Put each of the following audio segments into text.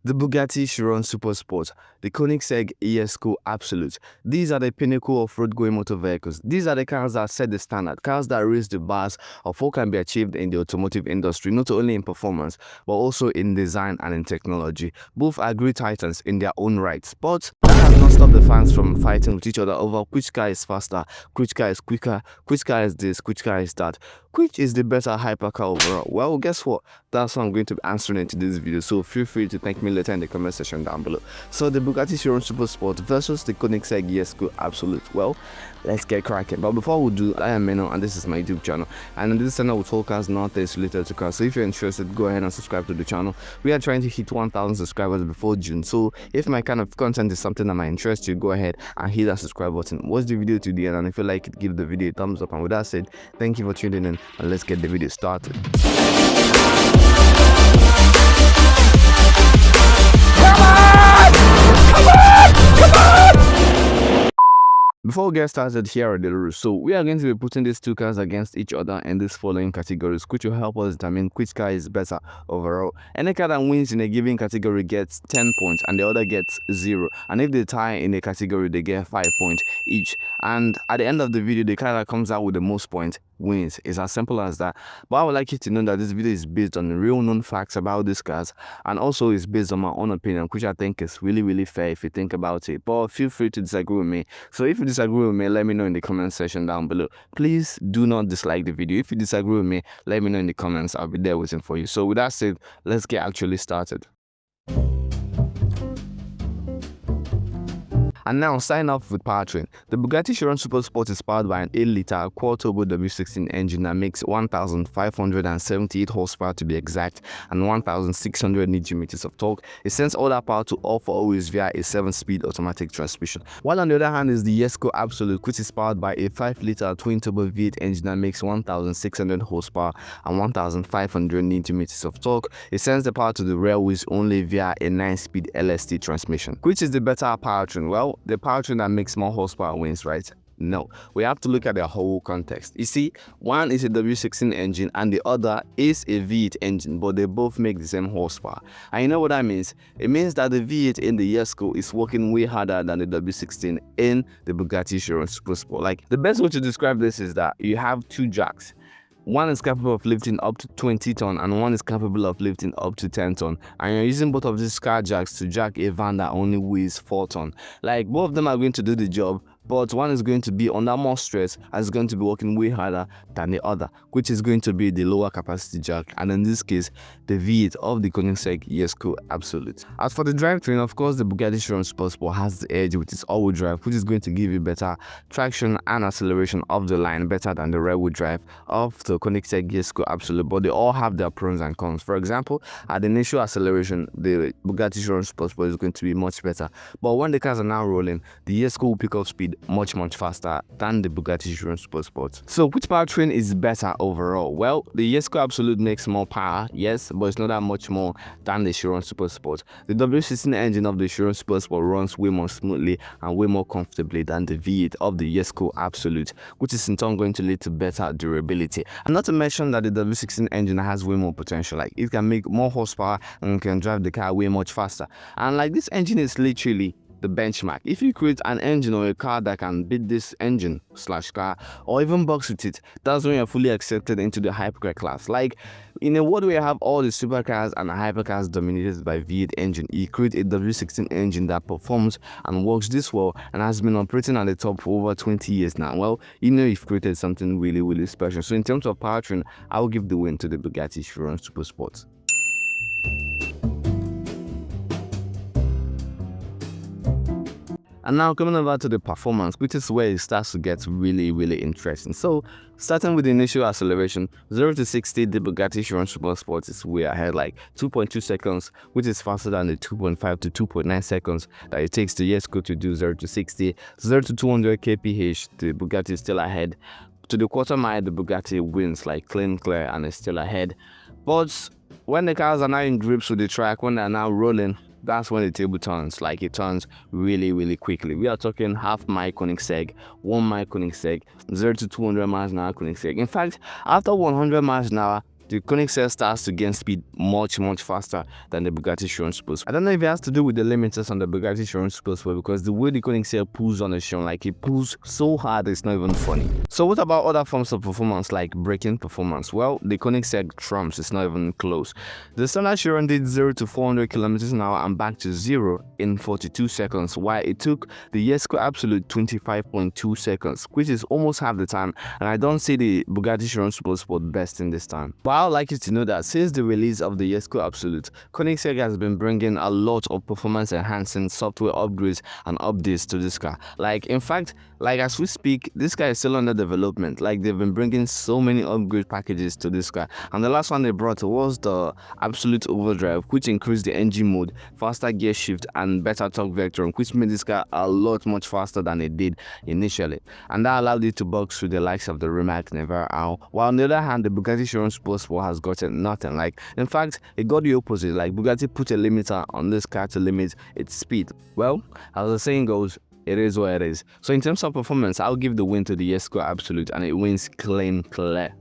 The Bugatti Chiron Supersport, the Koenigsegg jesko Absolut. These are the pinnacle of road-going motor vehicles. These are the cars that set the standard, cars that raise the bars of what can be achieved in the automotive industry, not only in performance, but also in design and in technology. Both are great titans in their own rights, but that has not stopped the fans from fighting with each other over which car is faster, which car is quicker, which car is this, which car is that, which is the better hypercar overall. Well, guess what? That's what I'm going to be answering into this video, so feel free to thank me later in the comment section down below. So the Bugatti Chiron Supersport versus the Koenigsegg jesko Absolut. Well, let's get cracking. But before we do, I am Meno and this is my YouTube channel, and on this channel we talk cars, not things related to cars. So if you're interested, go ahead and subscribe to the channel. We are trying to hit 1,000 subscribers before June, so if my kind of content is something that might interest you, go ahead and hit that subscribe button. Watch the video to the end, and if you like it, give the video a thumbs up. And with that said, thank you for tuning in, and let's get the video started. Before we get started, here are the rules. So we are going to be putting these two cars against each other in these following categories, which will help us determine which car is better overall. Any car that wins in a given category gets 10 points and the other gets 0. And if they tie in a category, they get 5 points each. And at the end of the video, the car that comes out with the most points wins. It's as simple as that. But I would like you to know that this video is based on real known facts about these cars, and also is based on my own opinion, which I think is really fair if you think about it. But feel free to disagree with me. So if you disagree with me, let me know in the comment section down below. Please do not dislike the video. If you disagree with me, let me know in the comments. I'll be there waiting for you. So with that said, let's get actually started. And now, sign off with powertrain. The Bugatti Chiron Supersport is powered by an 8-liter quad-turbo W16 engine that makes 1,578 horsepower to be exact, and 1,600 Nm of torque. It sends all that power to all four wheels via a 7-speed automatic transmission. While on the other hand is the jesko Absolut, which is powered by a 5-liter twin-turbo V8 engine that makes 1,600 horsepower and 1,500 Nm of torque. It sends the power to the rear wheels only via a 9-speed LST transmission. Which is the better powertrain? Well, the powertrain that makes more horsepower wins, right? No, we have to look at the whole context. You see, one is a W16 engine and the other is a V8 engine, but they both make the same horsepower. And you know what that means? It means that the V8 in the jesko is working way harder than the W16 in the Bugatti Chiron Supersport. Like, the best way to describe this is that you have two jacks. One is capable of lifting up to 20 ton and one is capable of lifting up to 10 ton, and you're using both of these car jacks to jack a van that only weighs 4 ton. Like, both of them are going to do the job, but one is going to be under more stress and is going to be working way harder than the other, which is going to be the lower capacity jack, and in this case the V8 of the Koenigsegg jesko Absolut. As for the drivetrain, of course the Bugatti Chiron Supersport has the edge with its all-wheel drive, which is going to give you better traction and acceleration of the line, better than the rear-wheel drive of the Koenigsegg jesko Absolut. But they all have their pros and cons. For example, at the initial acceleration, the Bugatti Chiron Supersport is going to be much better, but when the cars are now rolling, the jesko will pick up speed much faster than the Bugatti Chiron Supersport. So which powertrain is better overall? Well, the jesko Absolut makes more power, yes, but it's not that much more than the Chiron Supersport. The W16 engine of the Chiron Supersport runs way more smoothly and way more comfortably than the V8 of the jesko Absolut, which is in turn going to lead to better durability. And not to mention that the W16 engine has way more potential. Like, it can make more horsepower and can drive the car way much faster. And like, this engine is literally the benchmark. If you create an engine or a car that can beat this engine slash car, or even box with it, that's when you're fully accepted into the hypercar class. Like, in a world where you have all the supercars and hypercars dominated by V8 engine, you create a W16 engine that performs and works this well and has been operating at the top for over 20 years now. Well, you know you've created something really special. So in terms of powertrain, I will give the win to the Bugatti Chiron Supersport. And now coming over to the performance, which is where it starts to get really interesting. So starting with the initial acceleration, 0 to 60, the Bugatti Chiron Supersport is way ahead, like 2.2 seconds, which is faster than the 2.5 to 2.9 seconds that it takes the jesko to do 0 to 60. 0 to 200 kph, the Bugatti is still ahead. To the quarter mile, the Bugatti wins like clear and is still ahead. But when the cars are now in grips with the track, when they're now rolling, that's when the table turns. Like, it turns really quickly. We are talking half mile Koenigsegg, 1 mile Koenigsegg, 0 to 200 miles an hour Koenigsegg. In fact, after 100 miles an hour, the Koenigsegg starts to gain speed much faster than the Bugatti Chiron Supersport. I don't know if it has to do with the limiters on the Bugatti Chiron Supersport, because the way the Koenigsegg pulls on the Chiron, like it pulls so hard it's not even funny. So what about other forms of performance like braking performance? Well, the Koenigsegg trumps. It's not even close. The standard Chiron did 0 to 400 kilometers an hour and back to 0 in 42 seconds, while it took the jesko absolut 25.2 seconds, which is almost half the time, and I don't see the Bugatti Chiron Supersport best in this time. But I would like you to know that since the release of the jesko absolut, Koenigsegg has been bringing a lot of performance enhancing software upgrades and updates to this car. Like, in fact, like as we speak, this car is still under development. Like, they've been bringing so many upgrade packages to this car, and the last one they brought was the absolute overdrive, which increased the engine mode, faster gear shift, and better torque vectoring, which made this car a lot much faster than it did initially, and that allowed it to box through the likes of the Rimac Nevera. While on the other hand, the Bugatti Chiron Supersport has gotten nothing. Like, in fact, it got the opposite. Like, Bugatti put a limiter on this car to limit its speed. Well, as the saying goes, it is what it is. So in terms of performance, I'll give the win to the jesko absolut, and it wins clean clear.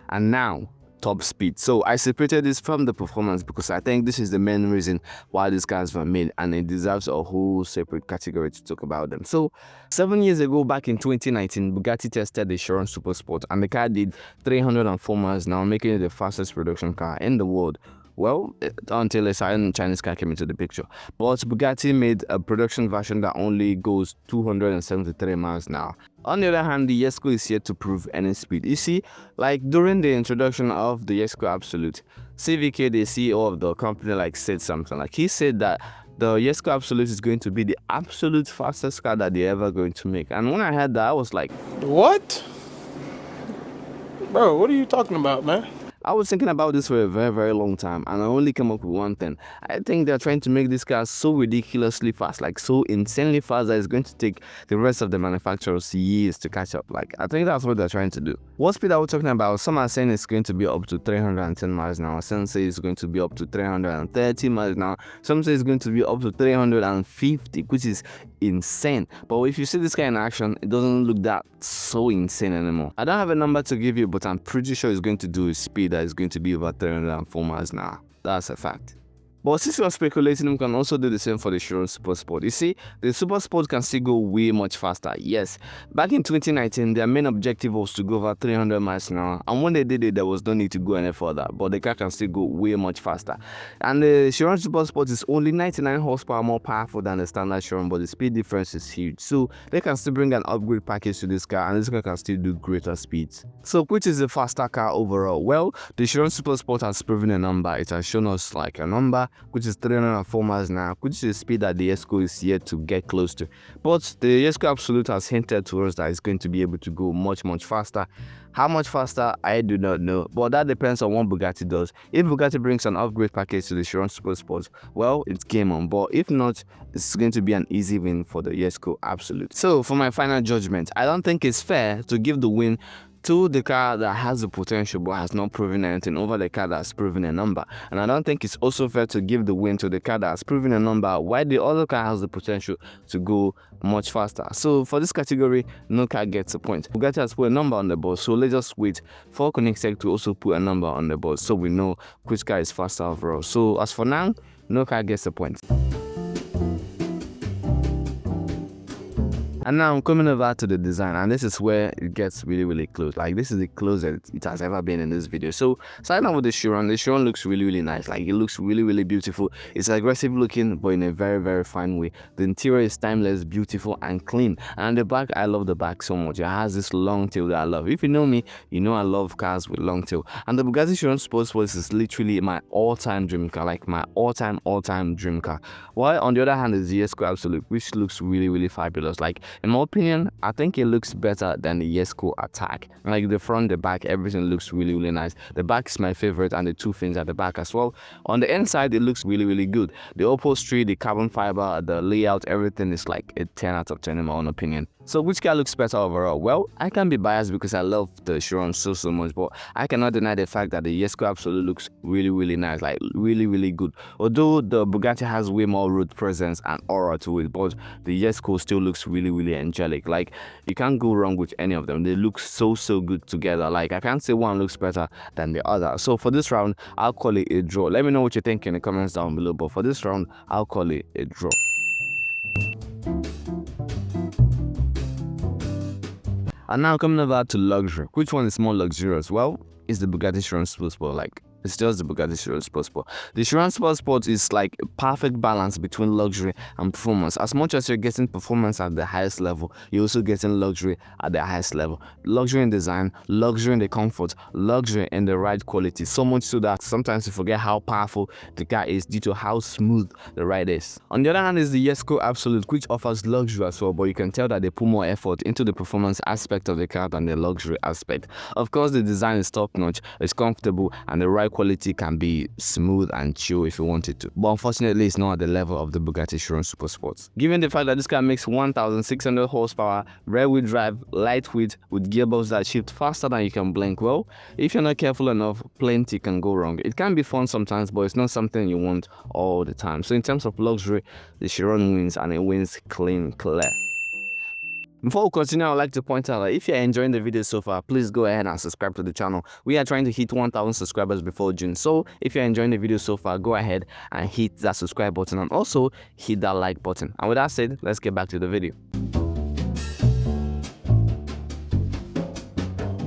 And now, top speed. So I separated this from the performance because I think this is the main reason why these cars were made, and it deserves a whole separate category to talk about them. So 7 years ago, back in 2019, Bugatti tested the Chiron Supersport, and the car did 304 miles an hour, making it the fastest production car in the world. Well, until a certain Chinese car came into the picture. But Bugatti made a production version that only goes 273 miles an hour. On the other hand, the jesko is yet to prove any speed. You see, like during the introduction of the jesko absolut, CVK, the CEO of the company, like said something. Like, he said that the jesko absolut is going to be the absolute fastest car that they're ever going to make. And when I heard that, I was like, what? Bro, what are you talking about, man? I was thinking about this for a very long time, and I only came up with one thing. I think they're trying to make this car so ridiculously fast, like so insanely fast, that it's going to take the rest of the manufacturers years to catch up. Like, I think that's what they're trying to do. What speed are we talking about? Some are saying it's going to be up to 310 miles an hour. Some say it's going to be up to 330 miles an hour. Some say it's going to be up to 350, which is insane. But if you see this car in action, it doesn't look that so insane anymore. I don't have a number to give you, but I'm pretty sure it's going to do a speed that is going to be over 304 miles an hour. That's a fact. But since you're speculating, we can also do the same for the Chiron Supersport. You see, the Supersport can still go way much faster. Yes, back in 2019, their main objective was to go over 300 miles an hour. And when they did it, there was no need to go any further. But the car can still go way much faster. And the Chiron Supersport is only 99 horsepower more powerful than the standard Chiron, but the speed difference is huge. So they can still bring an upgrade package to this car, and this car can still do greater speeds. So which is the faster car overall? Well, the Chiron Supersport has proven a number. It has shown us like a number, which is 304 miles an hour, which is the speed that the jesko is yet to get close to. But the jesko absolut has hinted to us that it's going to be able to go much faster. How much faster, I do not know, but that depends on what Bugatti does. If Bugatti brings an upgrade package to the Chiron Supersport, well, it's game on. But if not, it's going to be an easy win for the jesko absolut. So for my final judgment, I don't think it's fair to give the win to the car that has the potential but has not proven anything over the car that's proven a number. And I don't think it's also fair to give the win to the car that's proven a number while the other car has the potential to go much faster. So for this category, no car gets a point. Bugatti has put a number on the board, so let's just wait for Koenigsegg to also put a number on the board so we know which car is faster overall. So as for now, no car gets a point. And now I'm coming over to the design, and this is where it gets really close. Like, this is the closest it has ever been in this video. So starting out with the Chiron looks really nice. Like, it looks really beautiful. It's aggressive looking, but in a very fine way. The interior is timeless, beautiful and clean. And the back, I love the back so much. It has this long tail that I love. If you know me, you know I love cars with long tail. And the Bugatti Chiron Supersport is literally my all-time dream car, like my all-time dream car. While on the other hand is the jesko absolut, which looks really fabulous. Like, in my opinion, I think it looks better than the jesko attack. Like, the front, the back, everything looks really nice. The back is my favorite, and the two fins at the back as well. On the inside, it looks really good. The upholstery, the carbon fiber, the layout, everything is like a 10 out of 10 in my own opinion. So which car looks better overall? Well, I can be biased because I love the Chiron so much, but I cannot deny the fact that the jesko absolut looks really nice, like really good. Although the Bugatti has way more road presence and aura to it, but the jesko still looks really angelic. Like, you can't go wrong with any of them. They look so good together. Like, I can't say one looks better than the other. So for this round, I'll call it a draw. Let me know what you think in the comments down below, but for this round, I'll call it a draw. And now coming over to luxury. Which one is more luxurious? Well, it's the Bugatti Chiron Supersport. Like, it's just the Bugatti Chiron Supersport. The Chiron Supersport is like a perfect balance between luxury and performance. As much as you're getting performance at the highest level, you're also getting luxury at the highest level. Luxury in design, luxury in the comfort, luxury in the ride quality. So much so that sometimes you forget how powerful the car is due to how smooth the ride is. On the other hand is the jesko absolut, which offers luxury as well, but you can tell that they put more effort into the performance aspect of the car than the luxury aspect. Of course, the design is top notch, it's comfortable, and the ride quality can be smooth and chill if you want it to. But unfortunately, it's not at the level of the Bugatti Chiron Supersport. Given the fact that this car makes 1,600 horsepower, rear-wheel drive, lightweight, with gearbox that shift faster than you can blink, well, if you're not careful enough, plenty can go wrong. It can be fun sometimes, but it's not something you want all the time. So in terms of luxury, the Chiron wins, and it wins clear. Before we continue, I would like to point out that if you're enjoying the video so far, please go ahead and subscribe to the channel. We are trying to hit 1,000 subscribers before June. So if you're enjoying the video so far, go ahead and hit that subscribe button and also hit that like button. And with that said, let's get back to the video.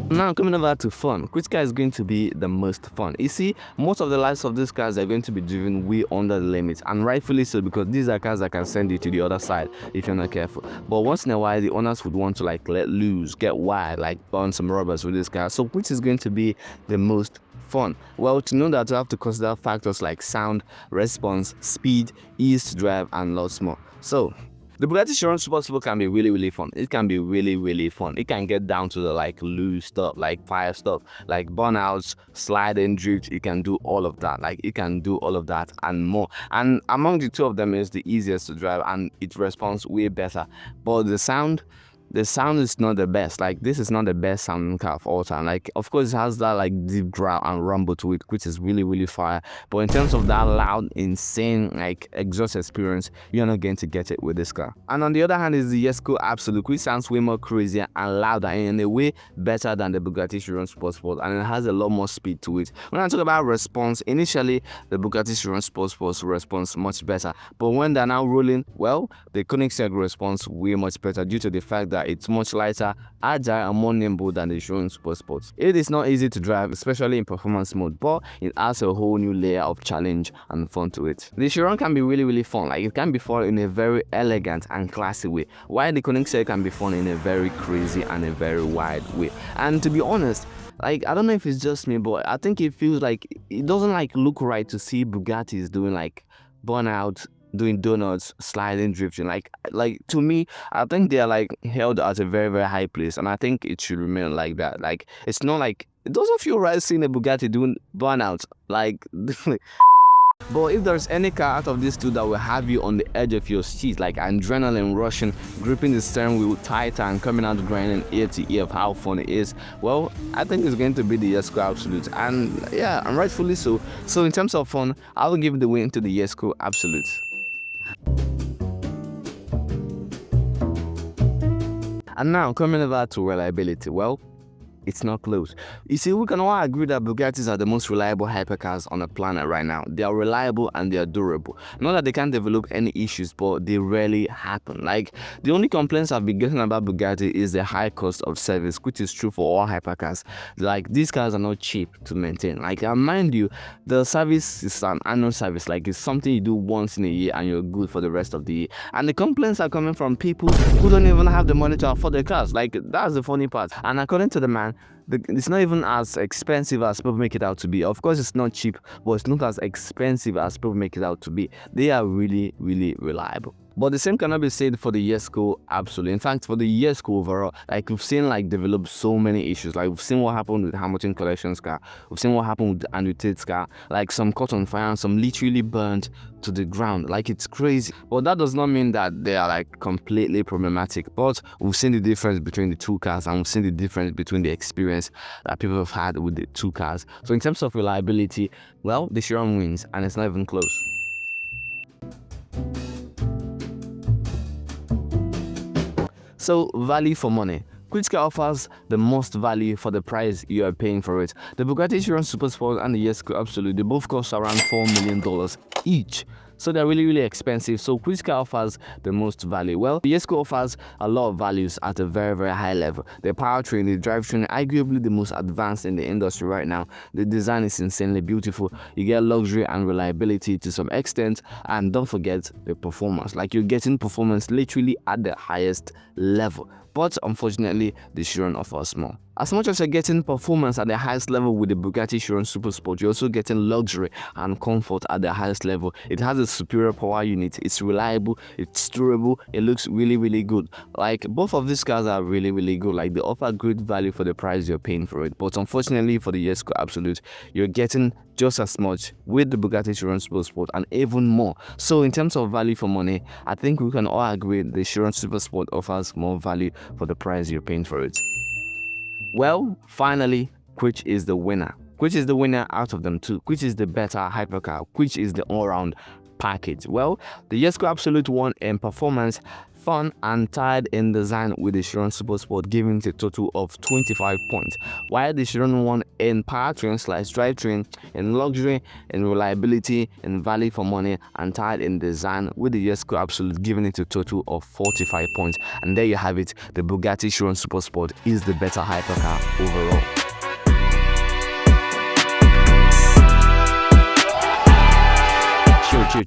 Now coming over to fun, which car is going to be the most fun? You see, most of the lives of these cars are going to be driven way under the limit, and rightfully so, because these are cars that can send you to the other side if you're not careful. But once in a while, the owners would want to like let loose, get wild, like burn some rubbers with this car. So which is going to be the most fun? Well, to know that, you have to consider factors like sound, response, speed, ease to drive, and lots more. So the Bugatti Chiron Supersport can be really fun. It can be really fun. It can get down to the like loose stuff, like fire stuff, like burnouts, sliding drift. It can do all of that. Like, it can do all of that and more. And among the two of them is the easiest to drive, and it responds way better. But the sound is not the best. Like, this is not the best sounding car of all time. Like, of course, it has that like deep growl and rumble to it, which is really fire. But in terms of that loud, insane like exhaust experience, you're not going to get it with this car. And on the other hand is the jesko absolut, which sounds way more crazier and louder, and in a way better than the Bugatti Chiron Supersport, and it has a lot more speed to it. When I talk about response, initially the Bugatti Chiron Supersport responds much better, but when they're now rolling, well, the Koenigsegg responds way much better due to the fact that it's much lighter, agile, and more nimble than the Chiron Supersport. It is not easy to drive, especially in performance mode, but it adds a whole new layer of challenge and fun to it. The Chiron can be really fun. Like, it can be fun in a very elegant and classy way, while the Koenigsegg can be fun in a very crazy and a very wide way. And to be honest, like, I don't know if it's just me, but I think it feels like it doesn't like look right to see Bugattis doing like burnout, doing donuts, sliding, drifting. Like to me, I think they are like held at a very high place, and I think it should remain like that. Like, it's not like, it doesn't feel right seeing a Bugatti doing burnout. Like but if there's any car out of these two that will have you on the edge of your seat, like adrenaline rushing, gripping the steering wheel tighter and coming out grinding ear to ear of how fun it is, well, I think it's going to be the jesko absolut. And yeah, and rightfully so. So in terms of fun, I will give the win to the jesko absolut. And now coming over to reliability, well, it's not close. You see, we can all agree that Bugattis are the most reliable hypercars on the planet right now. They are reliable and they are durable. Not that they can't develop any issues, but they rarely happen. Like, the only complaints I've been getting about Bugatti is the high cost of service, which is true for all hypercars. Like, these cars are not cheap to maintain. Like, mind you, the service is an annual service. Like, it's something you do once in a year and you're good for the rest of the year. And the complaints are coming from people who don't even have the money to afford the cars. Like, that's the funny part. And according to the man, it's not even as expensive as people make it out to be. Of course, it's not cheap, but it's not as expensive as people make it out to be. They are really, really reliable. But the same cannot be said for the jesko absolut. In fact, for the jesko overall, like we've seen develop so many issues. Like we've seen what happened with Hamilton Collection's car. We've seen what happened with Andrew Tate's car. Like some caught on fire and some literally burned to the ground. Like it's crazy. But that does not mean that they are completely problematic. But we've seen the difference between the two cars, and we've seen the difference between the experience that people have had with the two cars. So in terms of reliability, well, the Chiron wins, and it's not even close. So, value for money. Koenigsegg offers the most value for the price you are paying for it. The Bugatti Chiron Supersport and the jesko absolut, they both cost around $4 million each. So they're really, really expensive. So Koenigsegg offers the most value. Well, the jesko offers a lot of values at a very, very high level. The powertrain, the drivetrain, arguably the most advanced in the industry right now. The design is insanely beautiful. You get luxury and reliability to some extent, and don't forget the performance. Like you're getting performance literally at the highest level. But unfortunately, the Chiron offers more. As much as you're getting performance at the highest level with the Bugatti Chiron Supersport, you're also getting luxury and comfort at the highest level. It has a superior power unit, it's reliable, it's durable, it looks really, really good. Like both of these cars are really, really good. Like they offer great value for the price you're paying for it. But unfortunately for the jesko absolut, you're getting just as much with the Bugatti Chiron Supersport and even more. So in terms of value for money, I think we can all agree the Chiron Supersport offers more value for the price you're paying for it. Well, finally, which is the winner? Which is the winner out of them two? Which is the better hypercar? Which is the all-round package? Well, the jesko absolut won in performance, fun and tied in design with the Chiron Supersport, giving it a total of 25 points, while the Chiron won in powertrain/drivetrain, in luxury, in reliability, in value for money, and tied in design with the jesko absolut, giving it a total of 45 points. And there you have it, the Bugatti Chiron Supersport is the better hypercar overall.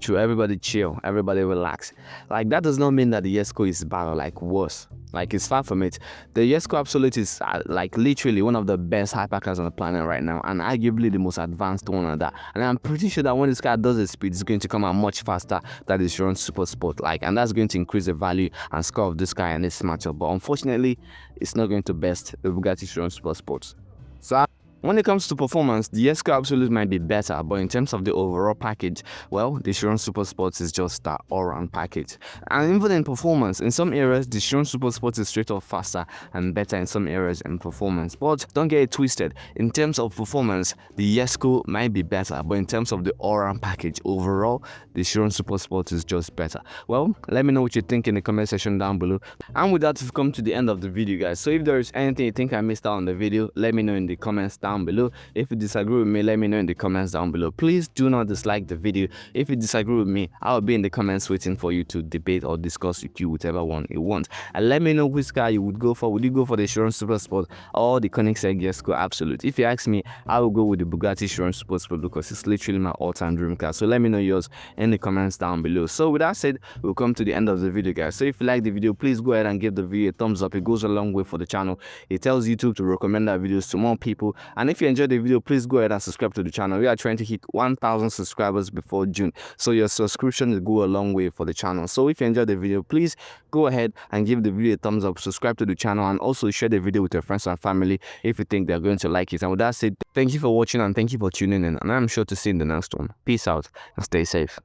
Chill, everybody chill, everybody relax. Like that does not mean that the jesko is bad or worse. Like it's far from it. The jesko absolut is literally one of the best hypercars on the planet right now, and arguably the most advanced one of that. And I'm pretty sure that when this car does its speed, it's going to come out much faster than the Chiron Supersport. And that's going to increase the value and score of this car in this matchup. But unfortunately, it's not going to best the Bugatti Chiron Supersport. So when it comes to performance, the jesko absolut might be better, but in terms of the overall package, well, the Chiron Supersport is just that all-round package. And even in performance, in some areas, the Chiron Supersport is straight up faster and better in some areas in performance. But don't get it twisted. In terms of performance, the jesko might be better, but in terms of the all-round package overall, the Chiron Supersport is just better. Well, let me know what you think in the comment section down below. And with that, we've come to the end of the video, guys. So if there is anything you think I missed out on the video, let me know in the comments down below. If you disagree with me, let me know in the comments down below. Please do not dislike the video. If you disagree with me, I'll be in the comments waiting for you to debate or discuss with you whichever one you want. And let me know which car you would go for. Would you go for the Chiron Supersport or the Koenigsegg jesko absolut? If you ask me, I will go with the Bugatti Chiron Supersport because it's literally my all-time dream car. So let me know yours in the comments down below. So with that said, we'll come to the end of the video, guys. So if you like the video, please go ahead and give the video a thumbs up. It goes a long way for the channel. It tells YouTube to recommend our videos to more people. And if you enjoyed the video, please go ahead and subscribe to the channel. We are trying to hit 1,000 subscribers before June, so your subscription will go a long way for the channel. So if you enjoyed the video, please go ahead and give the video a thumbs up, subscribe to the channel, and also share the video with your friends and family if you think they're going to like it. And with that said, thank you for watching and thank you for tuning in, and I'm sure to see you in the next one. Peace out and stay safe.